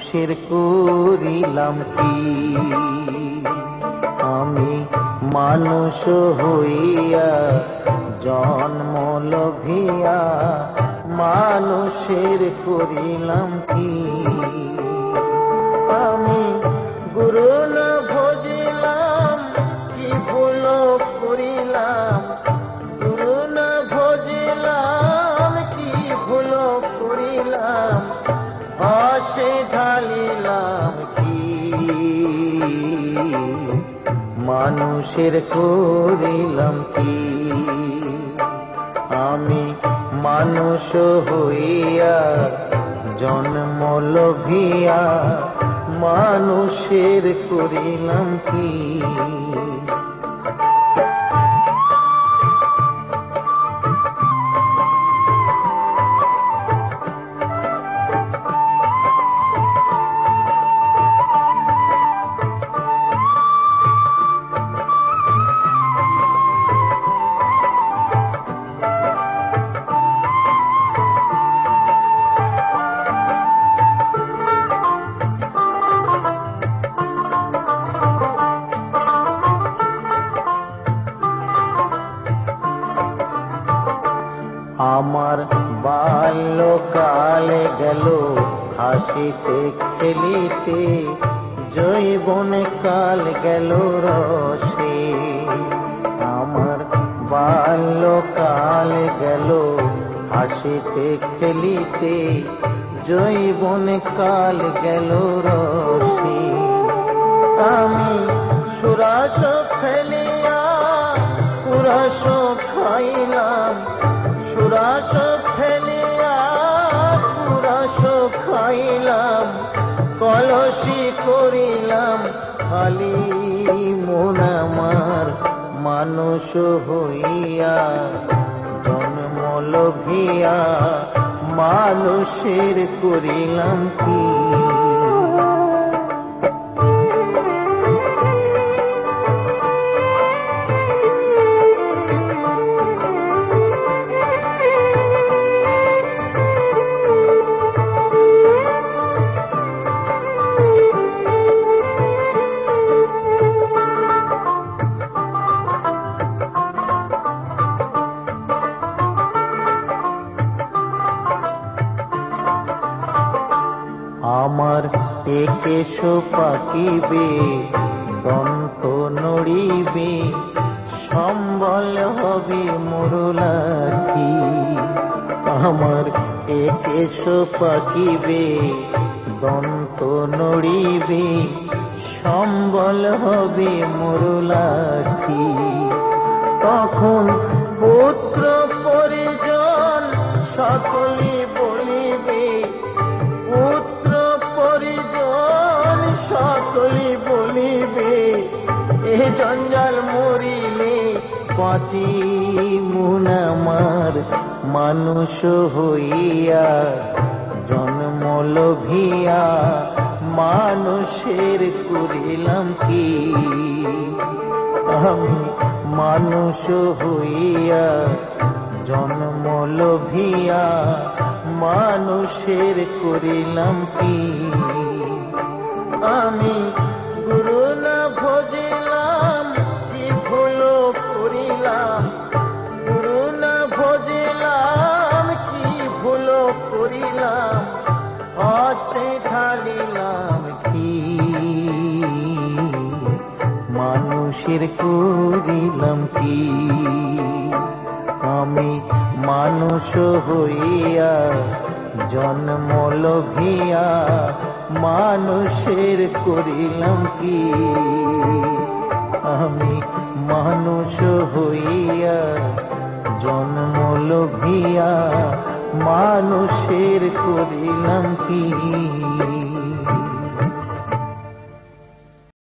মানুষের করিলাম কি? আমি মানুষ হইয়া জন্ম লভিয়া মানুষের করিলাম কি? আমি গুরু না ভজিলাম, কি ভুল করিলাম? গুরু না ভজিলাম, কি ভুল করিলাম? হাসে ঢালিলাম কি? মানুষের করিলাম কি? আমি মানুষ হইয়া জন্ম লভিয়া মানুষের করিলাম কি? আমার বাল্যকাল গেল হাসিতে খেলিতে, যৌবনে কাল গেল রসে। আমার বাল্যকাল গেল হাসিতে খেলিতে, যৌবনে কাল গেল রসে। আমি সুরাস ফেলিয়া কুরাস খাইলাম, সুরাস ফেলিয়া কুরাস খাইলাম, কলসি করিলাম খালি মন আমার মানুষ হইয়া জন্ম লভিয়া মানুষের করিলাম কি? আমার কেশ পাকিবে, দন্ত নড়িবে, সম্বল হবে মুরলাঠি। আমার কেশ পাকিবে, দন্ত নড়িবে, সম্বল হবে মুরলাঠি। তখন পুত্র পরিজন সকলে বলিবে, পুত্র পরিজন সকলে বলিবে, এ জঞ্জাল মরিলে বাঁচি মন আমার মানুষ হইয়া জন্ম লভিয়া মানুষের করিলাম কি? আমি মানুষ হইয়া জন্ম লভিয়া মানুষের করিলাম কি? আমি গুরু না ভজিলাম, কি ভুল করিলাম? গুরু না ভজিলাম, কি ভুল করিলাম? হাসে ঢালিলাম কি? মানুষের করিলাম কি? আমি মানুষ হইয়া জন্ম লভিয়া মানুষের করিলাম কি? আমি মানুষ হইয়া জন্ম লভিয়া মানুষের করিলাম কি?